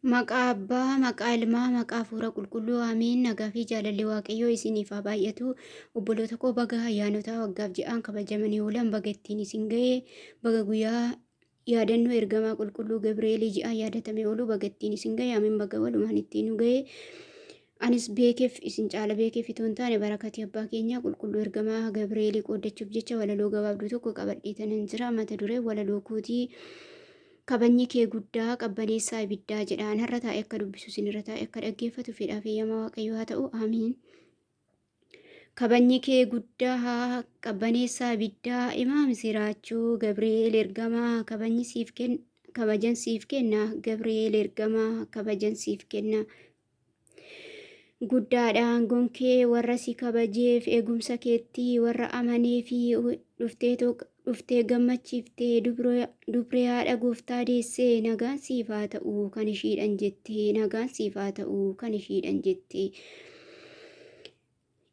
Maqaa Abbaa, maqaa Ilmaa, maqaa Hafuura Qulqulluu, Amiin. Nagaa fi jaalalli Waaqayyoo isiniif haa baay'atu. Obboloota koo baga ayyaanota waggaaf ji'aan kabajamanii oolan baga ittiin isin ga'e. Baga guyyaa yaadannoo ergamaa qulqulluu Gabreelii ji'aan yaadatamee oolu baga ittiin isin ga'e. Amiin. Baga walumaan ittiin nu ga'e. Anis beekeef isin caala beekeef itoo hin taane barakati abbaa keenya qulqulluu ergamaa Gabreelii qooddachuuf jecha walaloo gabaabduu tokko qabadhiitanan jira. Mata duree walaloo kootii. Kabajni kee guddaa qabbaneessaa ibiddaa jedhaan har'a taa'ee akka dubbisu sinirra taa'ee akka dhaggeeffatu fedhaaf eeyyamaa Waaqayyoo haa ta'u. Amiin. Kabajni kee guddaa qabbaneessaa ibiddaa imaam siraachuu Gabri'eel ergamaa kabajan siif kenna. Gabri'eel ergamaa kabajan siif kenna. Guddaadhaan gonkee warra si kabajeef eegumsa keetti warra amanee fi dhuftee gammachiiftee dubree haadha gooftaa deessee nagaan siif haa ta'u kan ishiidhan jettee nagaan siif haa ta'u kan ishiidhan jettee.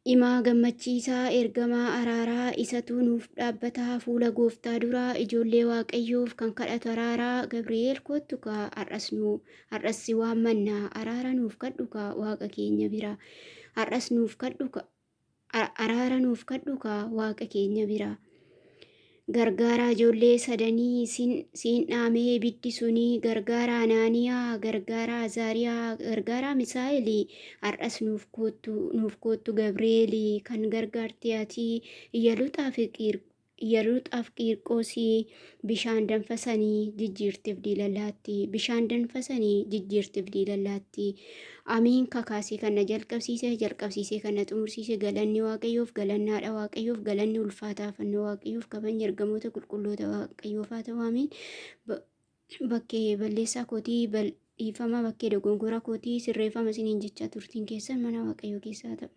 Himaa gammachiisaa ergamaa araaraa isatu nuuf dhaabbataa fuula gooftaa duraa ijoollee waaqayyoof kan kadhatu araaraa Gabri'eel kottu kaa har'as si waammannaa araara nuuf kadhu kaa waaqa keenya bira har'as nuuf kadhu araara nuuf kadhu kaa waaqa keenya bira. Gargaaraa ijoollee sadanii siin dhaamee ibiddi sunii gargaaraa Anaaniyaa gargaaraa Azaariyaa gargaaraa Misaa'elii har'as nuuf koottu Gabreelii kan gargaartee ati Iyyaluuxaaf Qiirqoosii bishaan danfasanii jijjiirtiif diilallaatti. Amiin. Kakaasee kan na jalqabsiisee kan na xumursiise galanni Waaqayyoof galannaadha Waaqayyoof galanni ulfaataa fannoo Waaqayyoof kabajni ergamoota qulqulloota Waaqayyoof haa ta'u. Amiin. Bakkee balleessaa kootii dhiifama bakkee dogongora kootii sirreeffama isiniin jechaa turtiin keessan mana Waaqayyoo keessaa ta'u.